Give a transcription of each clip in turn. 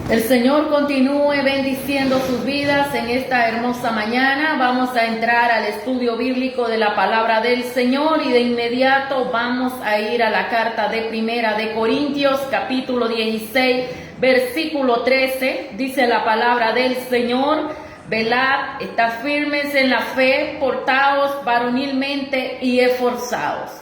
El Señor continúe bendiciendo sus vidas en esta hermosa mañana. Vamos a entrar al estudio bíblico de la palabra del Señor y de inmediato vamos a ir a la carta de Primera de Corintios, capítulo 16, versículo 13. Dice la palabra del Señor: velad, estad firmes en la fe, portaos varonilmente y esforzaos.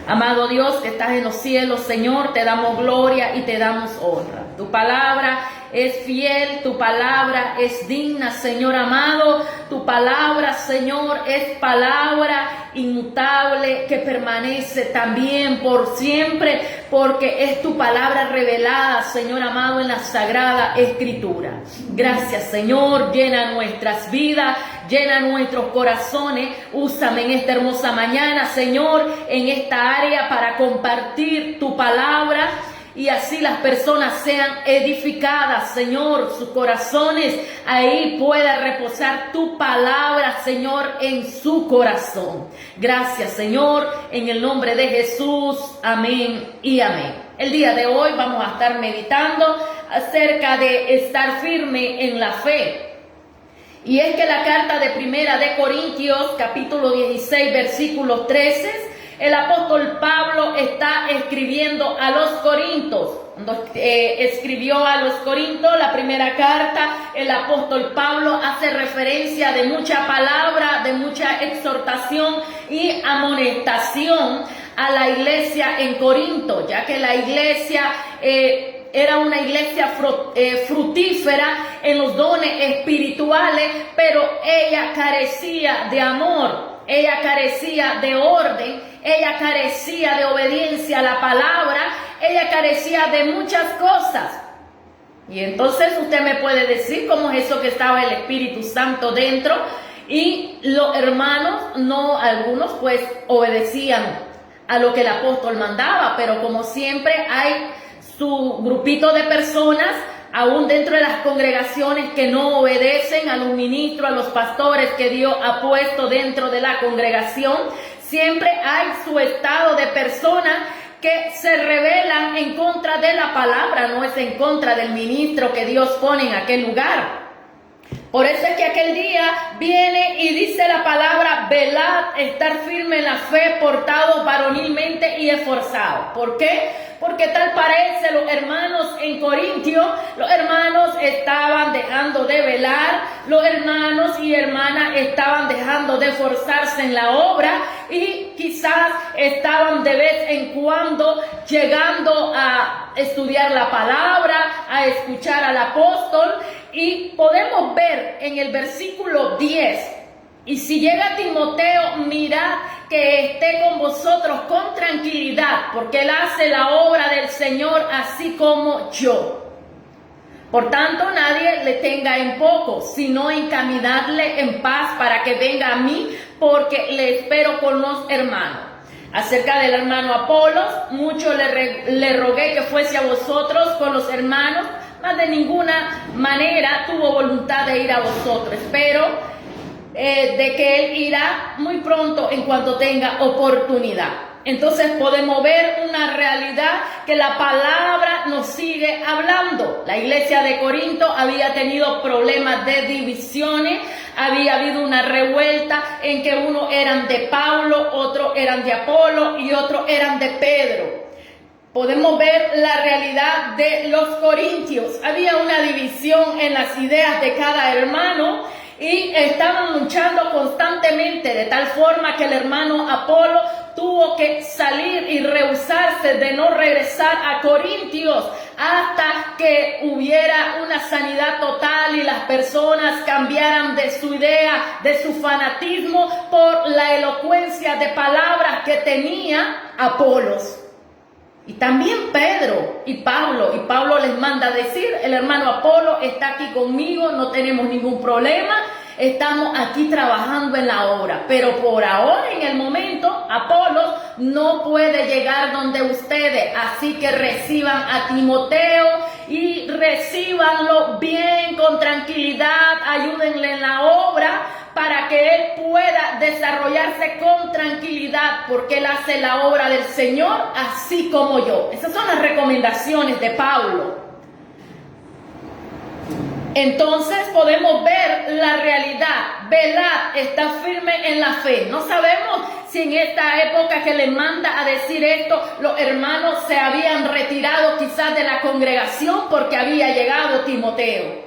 Amado Dios que estás en los cielos, Señor, te damos gloria y te damos honra. Tu palabra es fiel, tu palabra es digna, Señor amado. Tu palabra, Señor, es palabra inmutable que permanece también por siempre, porque es tu palabra revelada, Señor amado, en la Sagrada Escritura. Gracias, Señor, llena nuestras vidas, llena nuestros corazones. Úsame en esta hermosa mañana, Señor, en esta área para compartir tu palabra y así las personas sean edificadas, Señor, sus corazones, ahí pueda reposar tu palabra, Señor, en su corazón. Gracias, Señor, en el nombre de Jesús, amén y amén. El día de hoy vamos a estar meditando acerca de estar firme en la fe. Y es que la carta de Primera de Corintios, capítulo 16, versículos 13, el apóstol Pablo está escribiendo a los Corintios. Cuando escribió a los Corintios la primera carta, el apóstol Pablo hace referencia de mucha palabra, de mucha exhortación y amonestación a la iglesia en Corinto, ya que la iglesia era una iglesia fructífera en los dones espirituales, pero ella carecía de amor, ella carecía de orden, ella carecía de obediencia a la palabra, ella carecía de muchas cosas. Y entonces usted me puede decir cómo es eso que estaba el Espíritu Santo dentro y los hermanos, no algunos, pues obedecían a lo que el apóstol mandaba, pero como siempre hay su grupito de personas, aún dentro de las congregaciones, que no obedecen a los ministros, a los pastores que Dios ha puesto dentro de la congregación. Siempre hay su estado de personas que se rebelan en contra de la palabra, no es en contra del ministro que Dios pone en aquel lugar. Por eso es que aquel día viene y dice la palabra: velad, estar firme en la fe, portados varonilmente y esforzados. ¿Por qué? Porque tal parece los hermanos en Corintio, los hermanos estaban dejando de velar, los hermanos y hermanas estaban dejando de esforzarse en la obra y quizás estaban de vez en cuando llegando a estudiar la palabra, a escuchar al apóstol. Y podemos ver en el versículo 10, y si llega Timoteo, mirad que esté con vosotros con tranquilidad, porque él hace la obra del Señor así como yo. Por tanto, nadie le tenga en poco, sino encaminadle en paz para que venga a mí, porque le espero con los hermanos. Acerca del hermano Apolos, mucho le rogué que fuese a vosotros con los hermanos, mas de ninguna manera tuvo voluntad de ir a vosotros. Espero de que él irá muy pronto en cuanto tenga oportunidad. Entonces podemos ver una realidad que la palabra nos sigue hablando. La iglesia de Corinto había tenido problemas de divisiones, había habido una revuelta en que unos eran de Pablo, otros eran de Apolo y otros eran de Pedro. Podemos ver la realidad de los corintios. Había una división en las ideas de cada hermano y estaban luchando constantemente, de tal forma que el hermano Apolo tuvo que salir y rehusarse de no regresar a Corintios hasta que hubiera una sanidad total y las personas cambiaran de su idea, de su fanatismo, por la elocuencia de palabras que tenía Apolos. Y también Pedro y Pablo les manda a decir: el hermano Apolo está aquí conmigo, no tenemos ningún problema, estamos aquí trabajando en la obra, pero por ahora, en el momento, Apolo no puede llegar donde ustedes, así que reciban a Timoteo y recíbanlo bien, con tranquilidad, ayúdenle en la obra, para que él pueda desarrollarse con tranquilidad, porque él hace la obra del Señor así como yo. Esas son las recomendaciones de Pablo. Entonces podemos ver la realidad. Velad, está firme en la fe. No sabemos si en esta época que le manda a decir esto, los hermanos se habían retirado quizás de la congregación porque había llegado Timoteo.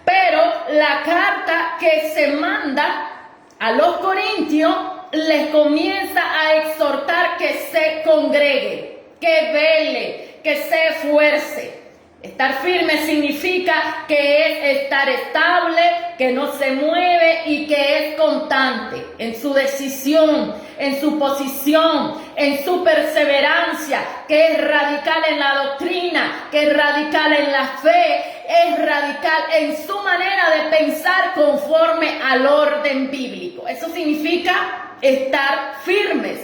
Pero la carta que se manda a los corintios les comienza a exhortar que se congregue, que vele, que se esfuerce. Estar firme significa que es estar estable, que no se mueve y que es constante en su decisión, en su posición, en su perseverancia, que es radical en la doctrina, que es radical en la fe, es radical en su manera de pensar conforme al orden bíblico. Eso significa estar firmes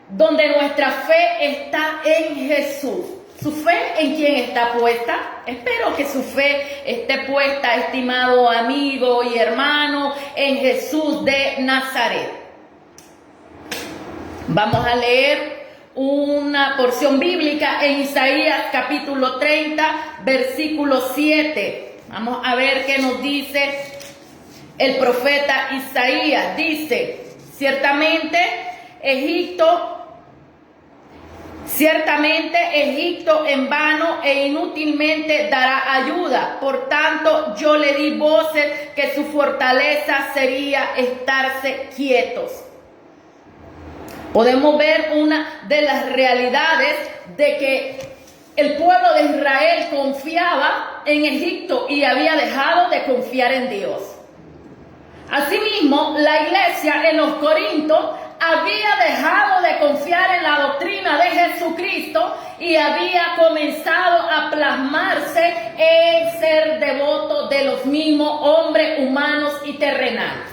donde nuestra fe está en Jesús. ¿Su fe en quién está puesta? Espero que su fe esté puesta, estimado amigo y hermano, en Jesús de Nazaret. Vamos a leer una porción bíblica en Isaías capítulo 30, versículo 7. Vamos a ver qué nos dice el profeta Isaías. Dice, ciertamente Egipto en vano e inútilmente dará ayuda. Por tanto, yo le di voces que su fortaleza sería estarse quietos. Podemos ver una de las realidades de que el pueblo de Israel confiaba en Egipto y había dejado de confiar en Dios. Asimismo, la iglesia en los Corintios había dejado de confiar en la doctrina de Jesucristo y había comenzado a plasmarse en ser devoto de los mismos hombres humanos y terrenales.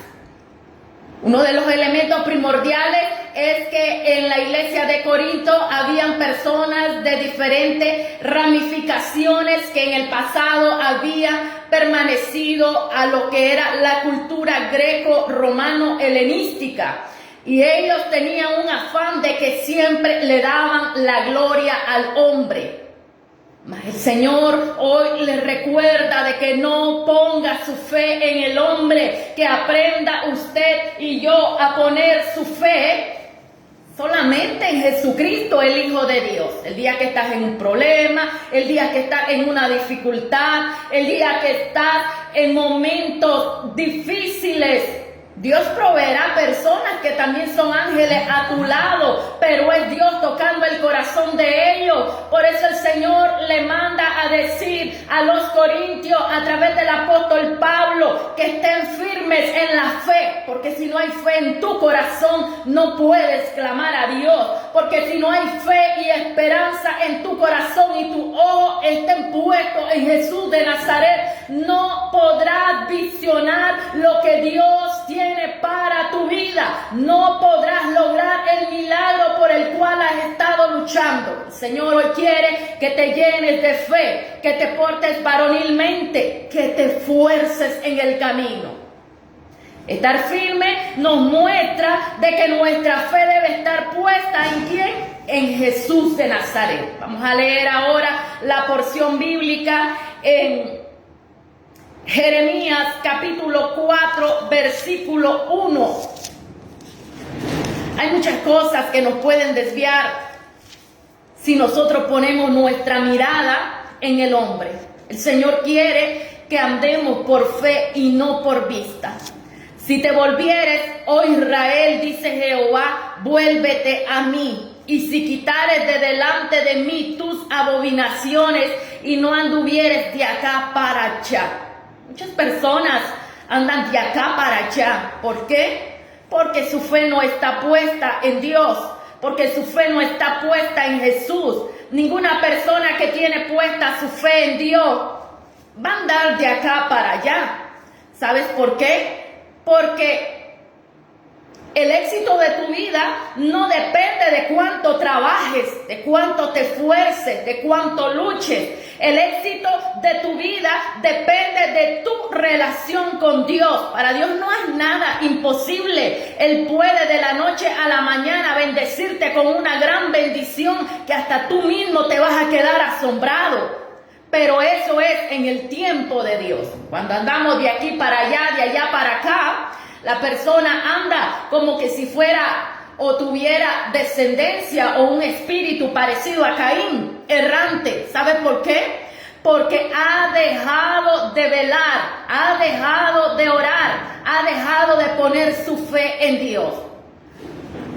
Uno de los elementos primordiales es que en la iglesia de Corinto habían personas de diferentes ramificaciones que en el pasado habían permanecido a lo que era la cultura greco-romano-helenística. Y ellos tenían un afán de que siempre le daban la gloria al hombre. Mas el Señor hoy les recuerda de que no ponga su fe en el hombre, que aprenda usted y yo a poner su fe solamente en Jesucristo, el Hijo de Dios. El día que estás en un problema, el día que estás en una dificultad, el día que estás en momentos difíciles, Dios proveerá personas que también son ángeles a tu lado, pero es Dios tocando el corazón de ellos. Por eso el Señor le manda a decir a los corintios a través del apóstol Pablo que estén firmes en la fe, porque si no hay fe en tu corazón no puedes clamar a Dios, porque si no hay fe y esperanza en tu corazón y tu ojo estén puestos en Jesús de Nazaret, no podrás visionar lo que Dios tiene para tu vida. No podrás lograr el milagro por el cual has estado luchando. El Señor hoy quiere que te llenes de fe, que te portes varonilmente, que te esfuerces en el camino. Estar firme nos muestra de que nuestra fe debe estar puesta ¿en quién? En Jesús de Nazaret. Vamos a leer ahora la porción bíblica en Jeremías capítulo 4, versículo 1. Hay muchas cosas que nos pueden desviar si nosotros ponemos nuestra mirada en el hombre. El Señor quiere que andemos por fe y no por vista. Si te volvieres, oh Israel, dice Jehová, vuélvete a mí. Y si quitares de delante de mí tus abominaciones y no anduvieres de acá para allá. Muchas personas andan de acá para allá. ¿Por qué? Porque su fe no está puesta en Dios. Porque su fe no está puesta en Jesús. Ninguna persona que tiene puesta su fe en Dios va a andar de acá para allá. ¿Sabes por qué? Porque el éxito de tu vida no depende de cuánto trabajes, de cuánto te esfuerces, de cuánto luches. El éxito de tu vida depende de tu relación con Dios. Para Dios no es nada imposible. Él puede de la noche a la mañana bendecirte con una gran bendición que hasta tú mismo te vas a quedar asombrado. Pero eso es en el tiempo de Dios. Cuando andamos de aquí para allá, de allá para acá, la persona anda como que si fuera o tuviera descendencia o un espíritu parecido a Caín, errante. ¿Sabe por qué? Porque ha dejado de velar, ha dejado de orar, ha dejado de poner su fe en Dios.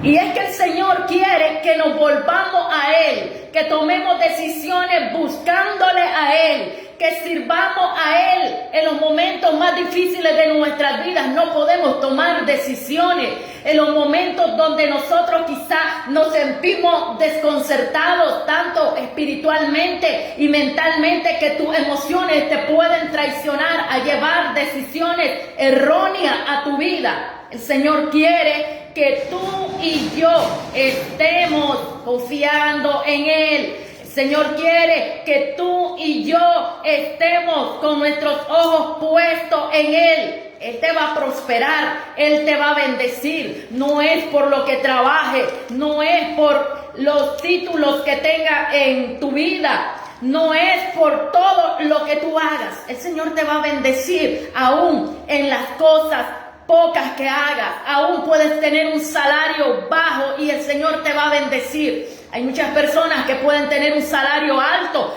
Y es que el Señor quiere que nos volvamos a Él, que tomemos decisiones buscándole a Él, que sirvamos a Él en los momentos más difíciles de nuestras vidas. No podemos tomar decisiones en los momentos donde nosotros quizás nos sentimos desconcertados, tanto espiritualmente y mentalmente, que tus emociones te pueden traicionar a llevar decisiones erróneas a tu vida. El Señor quiere que tú y yo estemos confiando en Él. El Señor quiere que tú y yo estemos con nuestros ojos puestos en Él. Él te va a prosperar, Él te va a bendecir. No es por lo que trabaje, no es por los títulos que tenga en tu vida, no es por todo lo que tú hagas. El Señor te va a bendecir aún en las cosas pocas que hagas. Aún puedes tener un salario bajo y el Señor te va a bendecir. Hay muchas personas que pueden tener un salario alto,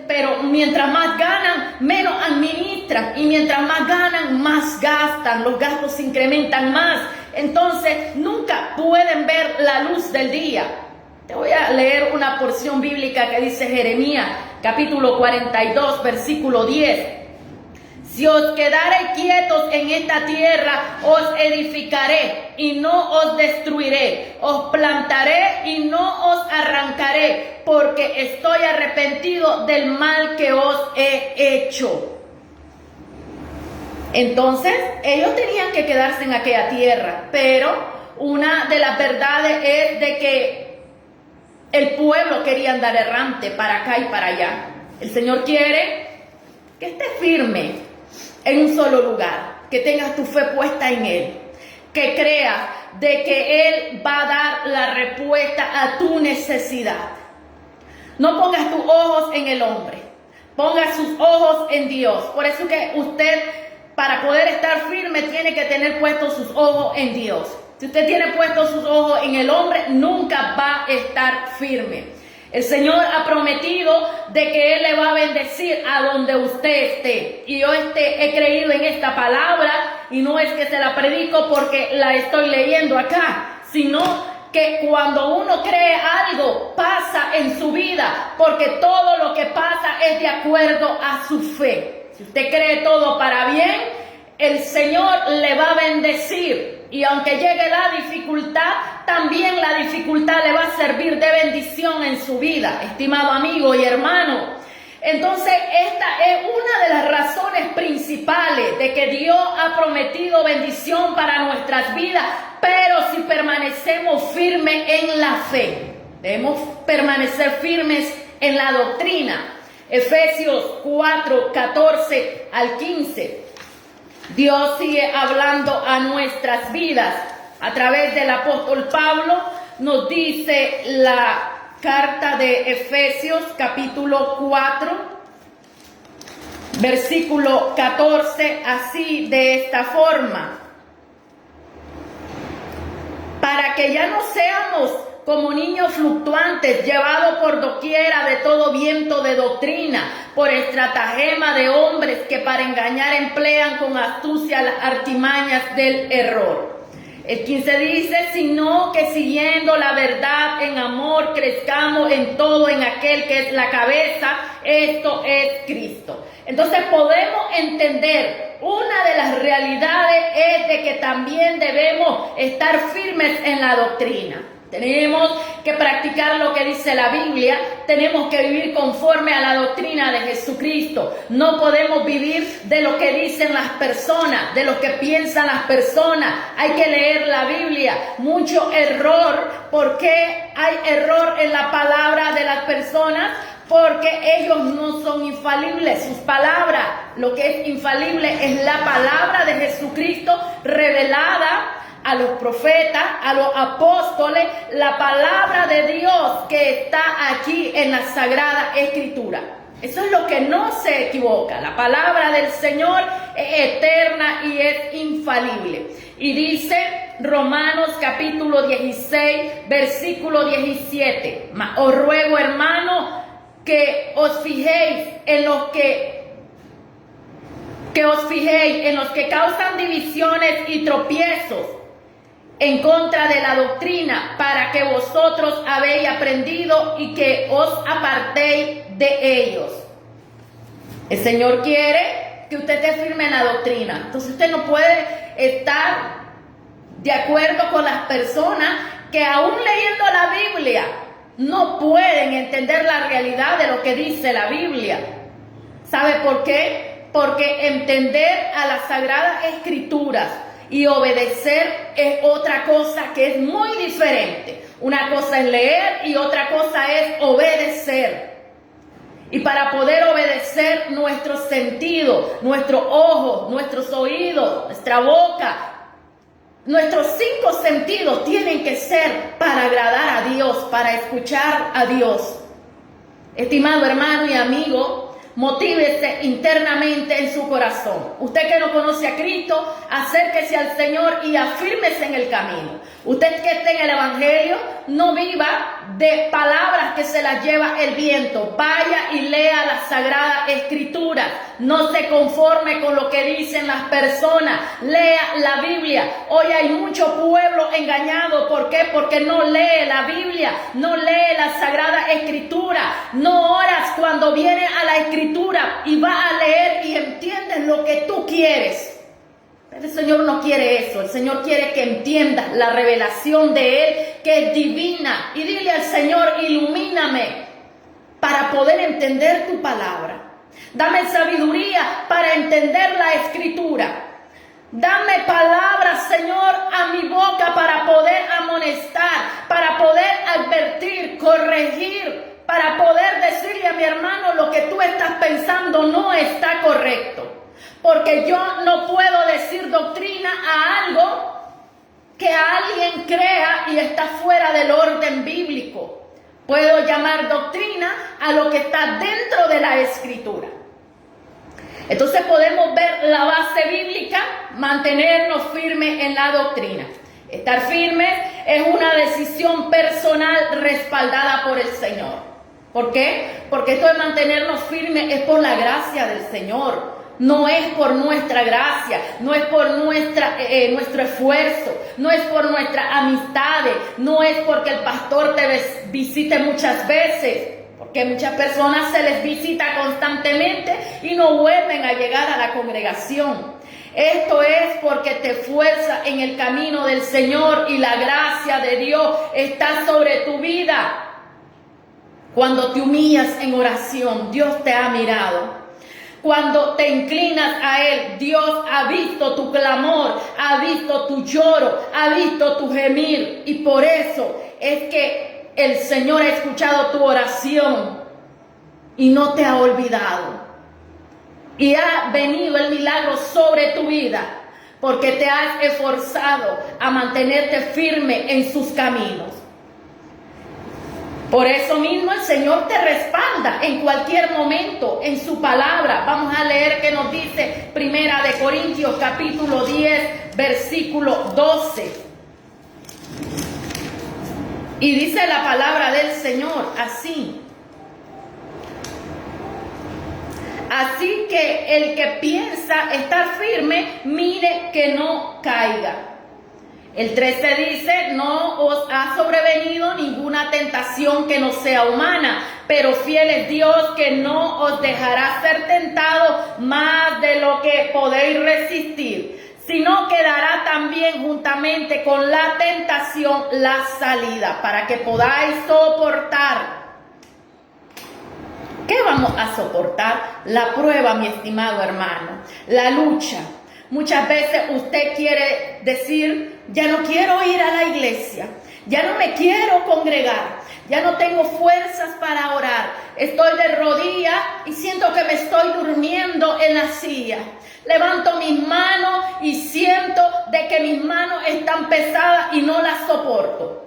pero mientras más ganan, menos administran. Y mientras más ganan, más gastan. Los gastos se incrementan más. Entonces, nunca pueden ver la luz del día. Te voy a leer una porción bíblica que dice Jeremías, capítulo 42, versículo 10. Si os quedareis quietos en esta tierra, os edificaré y no os destruiré. Os plantaré y no os arrancaré, porque estoy arrepentido del mal que os he hecho. Entonces, ellos tenían que quedarse en aquella tierra, pero una de las verdades es de que el pueblo quería andar errante para acá y para allá. El Señor quiere que estés firme en un solo lugar, que tengas tu fe puesta en Él, que creas de que Él va a dar la respuesta a tu necesidad. No pongas tus ojos en el hombre, ponga sus ojos en Dios. Por eso que usted, para poder estar firme, tiene que tener puestos sus ojos en Dios. Si usted tiene puestos sus ojos en el hombre, nunca va a estar firme. El Señor ha prometido de que Él le va a bendecir a donde usted esté. Y yo he creído en esta palabra, y no es que se la predico porque la estoy leyendo acá, sino que cuando uno cree algo, pasa en su vida, porque todo lo que pasa es de acuerdo a su fe. Si usted cree todo para bien, el Señor le va a bendecir. Y aunque llegue la dificultad, también la dificultad le va a servir de bendición en su vida, estimado amigo y hermano. Entonces, esta es una de las razones principales de que Dios ha prometido bendición para nuestras vidas, pero si permanecemos firmes en la fe, debemos permanecer firmes en la doctrina. Efesios 4, 14 al 15. Dios sigue hablando a nuestras vidas a través del apóstol Pablo. Nos dice la carta de Efesios capítulo 4, versículo 14, así de esta forma: para que ya no seamos como niños fluctuantes, llevados por doquiera de todo viento de doctrina, por estratagema de hombres que para engañar emplean con astucia las artimañas del error. El 15 dice: sino que siguiendo la verdad en amor, crezcamos en todo en aquel que es la cabeza, esto es Cristo. Entonces podemos entender, una de las realidades es de que también debemos estar firmes en la doctrina. Tenemos que practicar lo que dice la Biblia, tenemos que vivir conforme a la doctrina de Jesucristo. No podemos vivir de lo que dicen las personas, de lo que piensan las personas. Hay que leer la Biblia. Mucho error. ¿Por qué hay error en la palabra de las personas? Porque ellos no son infalibles. Sus palabras, lo que es infalible es la palabra de Jesucristo revelada a los profetas, a los apóstoles, la palabra de Dios que está aquí en la Sagrada Escritura. Eso es lo que no se equivoca. La palabra del Señor es eterna y es infalible. Y dice Romanos capítulo 16, versículo 17. Os ruego, hermano, que os fijéis en los que causan divisiones y tropiezos en contra de la doctrina, para que vosotros habéis aprendido y que os apartéis de ellos. El Señor quiere que usted esté firme en la doctrina. Entonces usted no puede estar de acuerdo con las personas que aún leyendo la Biblia no pueden entender la realidad de lo que dice la Biblia. ¿Sabe por qué? Porque entender a las Sagradas Escrituras y obedecer es otra cosa que es muy diferente. Una cosa es leer y otra cosa es obedecer. Y para poder obedecer, nuestros sentidos, nuestros ojos, nuestros oídos, nuestra boca, nuestros 5 sentidos tienen que ser para agradar a Dios, para escuchar a Dios. Estimado hermano y amigo, motívese internamente en su corazón. Usted que no conoce a Cristo, acérquese al Señor y afírmese en el camino. Usted que esté en el Evangelio, no viva de palabras que se las lleva el viento. Vaya y lea las Sagradas Escrituras. No se conforme con lo que dicen las personas. Lea la Biblia. Hoy hay mucho pueblo engañado. ¿Por qué? Porque no lee la Biblia, no lee las Sagradas Escrituras. No oras cuando viene a la Escritura y vas a leer y entiendes lo que tú quieres. El Señor no quiere eso. El Señor quiere que entiendas la revelación de Él, que es divina. Y dile al Señor, ilumíname para poder entender tu palabra. Dame sabiduría para entender la Escritura. Dame palabras, Señor, a mi boca para poder amonestar, para poder advertir, corregir, para poder decirle a mi hermano lo que tú estás pensando no está correcto. Porque yo no puedo decir doctrina a algo que alguien crea y está fuera del orden bíblico. Puedo llamar doctrina a lo que está dentro de la Escritura. Entonces podemos ver la base bíblica, mantenernos firmes en la doctrina. Estar firmes es una decisión personal respaldada por el Señor. ¿Por qué? Porque esto de mantenernos firmes es por la gracia del Señor. No es por nuestra gracia, no es por nuestro esfuerzo, no es por nuestras amistades, no es porque el pastor te visite muchas veces, porque muchas personas se les visita constantemente y no vuelven a llegar a la congregación. Esto es porque te esfuerzas en el camino del Señor y la gracia de Dios está sobre tu vida. Cuando te humillas en oración, Dios te ha mirado. Cuando te inclinas a Él, Dios ha visto tu clamor, ha visto tu lloro, ha visto tu gemir. Y por eso es que el Señor ha escuchado tu oración y no te ha olvidado. Y ha venido el milagro sobre tu vida porque te has esforzado a mantenerte firme en sus caminos. Por eso mismo el Señor te respalda en cualquier momento en su palabra. Vamos a leer que nos dice 1 Corintios capítulo 10, versículo 12. Y dice la palabra del Señor así. Así que el que piensa estar firme, mire que no caiga. El 13 dice, no os ha sobrevenido ninguna tentación que no sea humana, pero fiel es Dios que no os dejará ser tentado más de lo que podéis resistir, sino que dará también juntamente con la tentación la salida, para que podáis soportar. ¿Qué vamos a soportar? La prueba, mi estimado hermano, la lucha. Muchas veces usted quiere decir, ya no quiero ir a la iglesia, ya no me quiero congregar, ya no tengo fuerzas para orar, estoy de rodillas y siento que me estoy durmiendo en la silla. Levanto mis manos y siento de que mis manos están pesadas y no las soporto.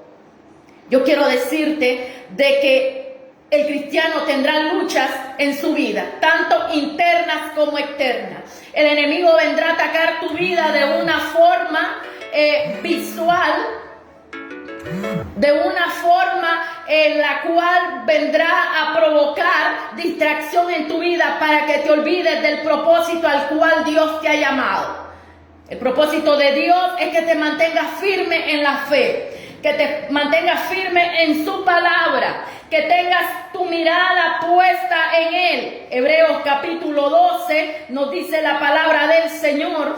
Yo quiero decirte de que el cristiano tendrá luchas en su vida, tanto internas como externas. El enemigo vendrá a atacar tu vida de una forma visual, de una forma en la cual vendrá a provocar distracción en tu vida para que te olvides del propósito al cual Dios te ha llamado. El propósito de Dios es que te mantengas firme en la fe, que te mantengas firme en su palabra, que tengas tu mirada puesta en Él. Hebreos capítulo 12 nos dice la palabra del Señor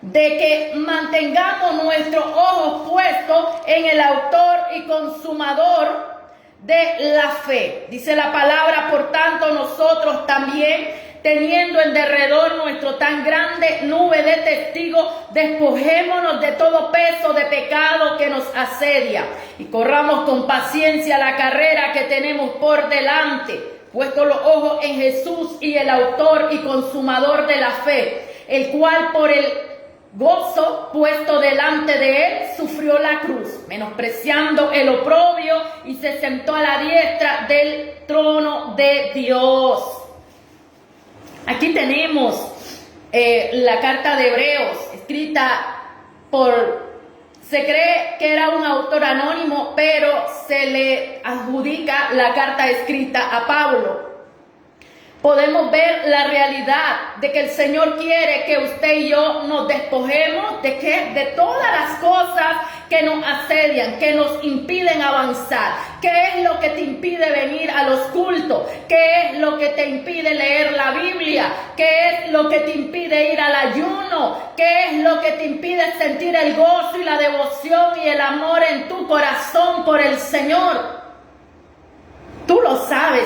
de que mantengamos nuestros ojos puestos en el autor y consumador de la fe. Dice la palabra, por tanto nosotros también, teniendo en derredor nuestro tan grande nube de testigos, despojémonos de todo peso de pecado que nos asedia y corramos con paciencia la carrera que tenemos por delante, puesto los ojos en Jesús y el autor y consumador de la fe, el cual por el gozo puesto delante de él sufrió la cruz, menospreciando el oprobio, y se sentó a la diestra del trono de Dios. Aquí tenemos la carta de Hebreos, escrita se cree que era un autor anónimo, pero se le adjudica la carta escrita a Pablo. Podemos ver la realidad de que el Señor quiere que usted y yo nos despojemos de todas las cosas que nos asedian, que nos impiden avanzar. ¿Qué es lo que te impide venir a los cultos? ¿Qué es lo que te impide leer la Biblia? ¿Qué es lo que te impide ir al ayuno? ¿Qué es lo que te impide sentir el gozo y la devoción y el amor en tu corazón por el Señor? Tú lo sabes.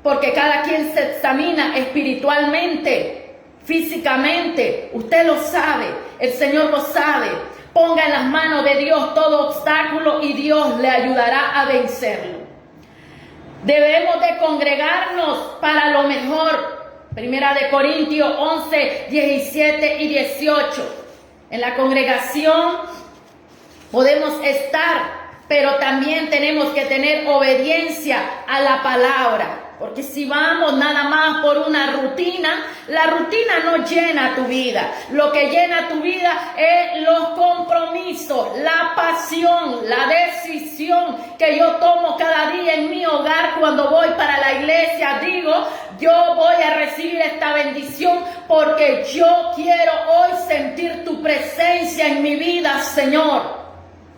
Porque cada quien se examina espiritualmente, físicamente. Usted lo sabe, el Señor lo sabe. Ponga en las manos de Dios todo obstáculo y Dios le ayudará a vencerlo. Debemos de congregarnos para lo mejor. Primera de Corintios 11, 17 y 18. En la congregación podemos estar, pero también tenemos que tener obediencia a la palabra. Porque si vamos nada más por una rutina, la rutina no llena tu vida. Lo que llena tu vida es los compromisos, la pasión, la decisión que yo tomo cada día en mi hogar cuando voy para la iglesia. Digo, yo voy a recibir esta bendición porque yo quiero hoy sentir tu presencia en mi vida, Señor.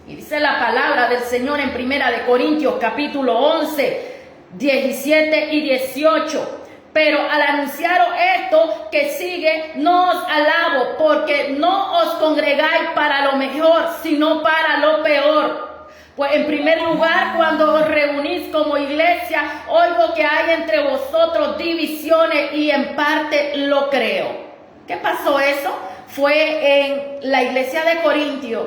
Y dice la palabra del Señor en Primera de Corintios capítulo 11, 17 y 18. Pero al anunciaros esto que sigue, no os alabo, porque no os congregáis para lo mejor, sino para lo peor. Pues en primer lugar, cuando os reunís como iglesia, oigo que hay entre vosotros divisiones, y en parte lo creo. ¿Qué pasó eso? Fue en la iglesia de Corintios.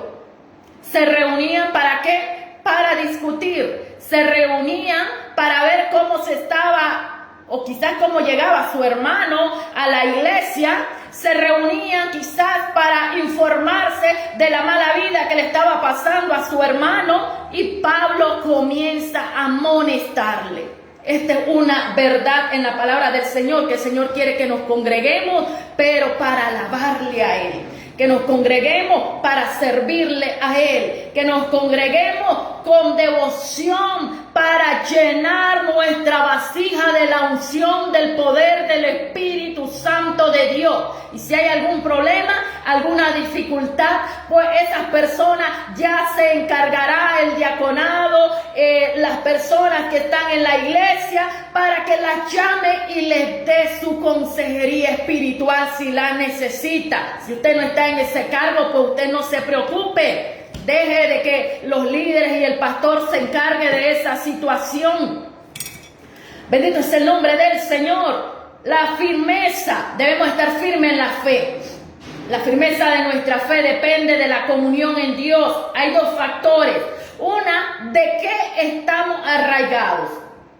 Se reunían ¿para qué? Para discutir. Se reunían para ver cómo se estaba, o quizás cómo llegaba su hermano a la iglesia. Se reunían quizás para informarse de la mala vida que le estaba pasando a su hermano, y Pablo comienza a amonestarle. Esta es una verdad en la palabra del Señor, que el Señor quiere que nos congreguemos, pero para alabarle a Él. Que nos congreguemos para servirle a Él, que nos congreguemos con devoción para llenar nuestra vasija de la unción, del poder del Espíritu Santo de Dios. Y si hay algún problema, alguna dificultad, pues esas personas ya se encargará el diaconado, las personas que están en la iglesia, para que las llame y les dé su consejería espiritual si la necesita. Si usted no está en ese cargo, pues usted no se preocupe. Deje de que los líderes y el pastor se encarguen de esa situación. Bendito es el nombre del Señor. La firmeza, debemos estar firmes en la fe. La firmeza de nuestra fe depende de la comunión en Dios. Hay dos factores. Una, de qué estamos arraigados.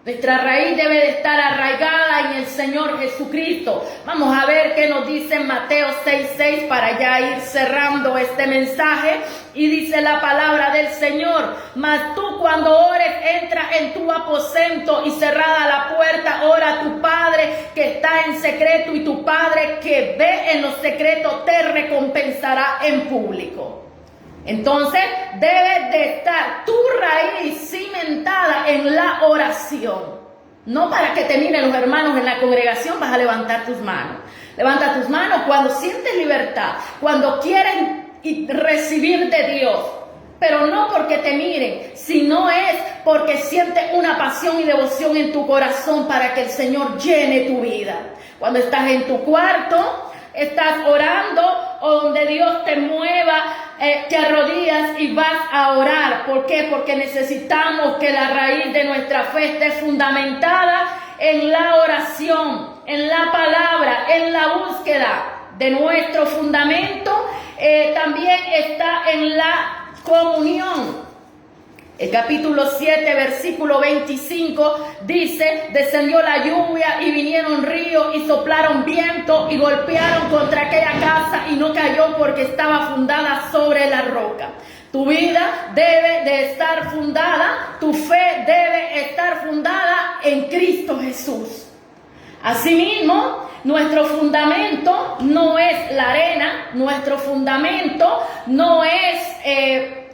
Nuestra raíz debe de estar arraigada en el Señor Jesucristo. Vamos a ver qué nos dice Mateo 6:6 para ya ir cerrando este mensaje. Y dice la palabra del Señor: mas tú cuando ores, entra en tu aposento y cerrada la puerta, ora a tu Padre que está en secreto, y tu Padre que ve en lo secreto te recompensará en público. Entonces debe de estar tu raíz cimentada en la oración. No para que te miren los hermanos en la congregación vas a levantar tus manos. Levanta tus manos cuando sientes libertad, cuando quieres recibir de Dios. Pero no porque te miren, sino es porque sientes una pasión y devoción en tu corazón para que el Señor llene tu vida. Cuando estás en tu cuarto, estás orando, o donde Dios te mueva, te arrodillas y vas a orar. ¿Por qué? Porque necesitamos que la raíz de nuestra fe esté fundamentada en la oración, en la palabra, en la búsqueda de nuestro fundamento. También está en la comunión. El capítulo 7, versículo 25 dice: descendió la lluvia y vinieron ríos y soplaron viento y golpearon contra aquella casa y no cayó porque estaba fundada sobre la roca. Tu vida debe de estar fundada, tu fe debe estar fundada en Cristo Jesús. Asimismo, nuestro fundamento no es la arena, nuestro fundamento no es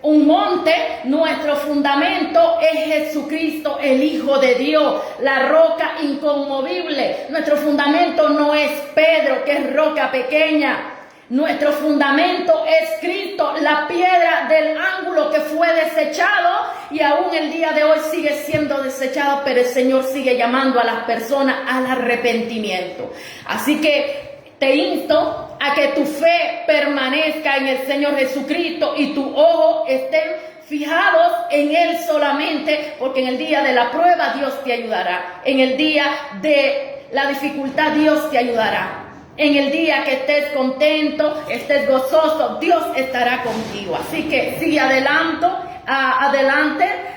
un monte, nuestro fundamento es Jesucristo, el Hijo de Dios, la roca inconmovible. Nuestro fundamento no es Pedro, que es roca pequeña. Nuestro fundamento es Cristo, la piedra del ángulo que fue desechado y aún el día de hoy sigue siendo desechado, pero el Señor sigue llamando a las personas al arrepentimiento. Así que te insto a que tu fe permanezca en el Señor Jesucristo y tu ojo estén fijados en Él solamente, porque en el día de la prueba Dios te ayudará. En el día de la dificultad Dios te ayudará. En el día que estés contento, estés gozoso, Dios estará contigo. Así que sigue adelante,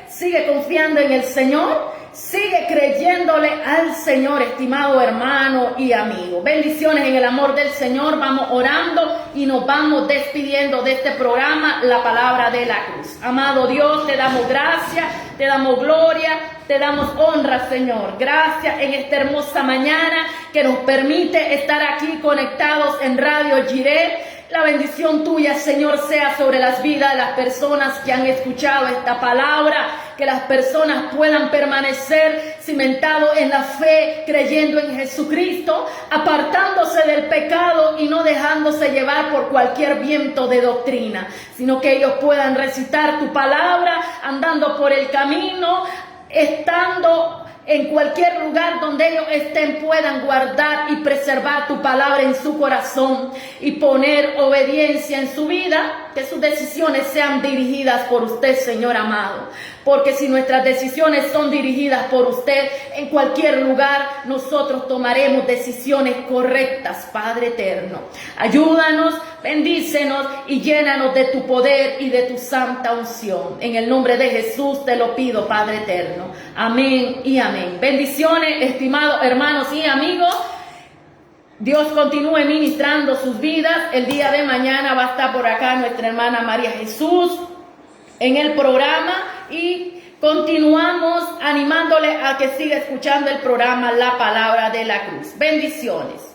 sigue confiando en el Señor. Sigue creyéndole al Señor, estimado hermano y amigo. Bendiciones en el amor del Señor. Vamos orando y nos vamos despidiendo de este programa, La Palabra de la Cruz. Amado Dios, te damos gracias, te damos gloria, te damos honra, Señor. Gracias en esta hermosa mañana que nos permite estar aquí conectados en Radio Jireh. La bendición tuya, Señor, sea sobre las vidas de las personas que han escuchado esta palabra, que las personas puedan permanecer cimentados en la fe, creyendo en Jesucristo, apartándose del pecado y no dejándose llevar por cualquier viento de doctrina, sino que ellos puedan recitar tu palabra, andando por el camino, estando en cualquier lugar donde ellos estén, puedan guardar y preservar tu palabra en su corazón y poner obediencia en su vida, que sus decisiones sean dirigidas por usted, Señor amado. Porque si nuestras decisiones son dirigidas por usted, en cualquier lugar nosotros tomaremos decisiones correctas, Padre eterno. Ayúdanos, bendícenos y llénanos de tu poder y de tu santa unción. En el nombre de Jesús te lo pido, Padre eterno. Amén y amén. Bendiciones, estimados hermanos y amigos. Dios continúe ministrando sus vidas. El día de mañana va a estar por acá nuestra hermana María Jesús en el programa y continuamos animándole a que siga escuchando el programa La Palabra de la Cruz. Bendiciones.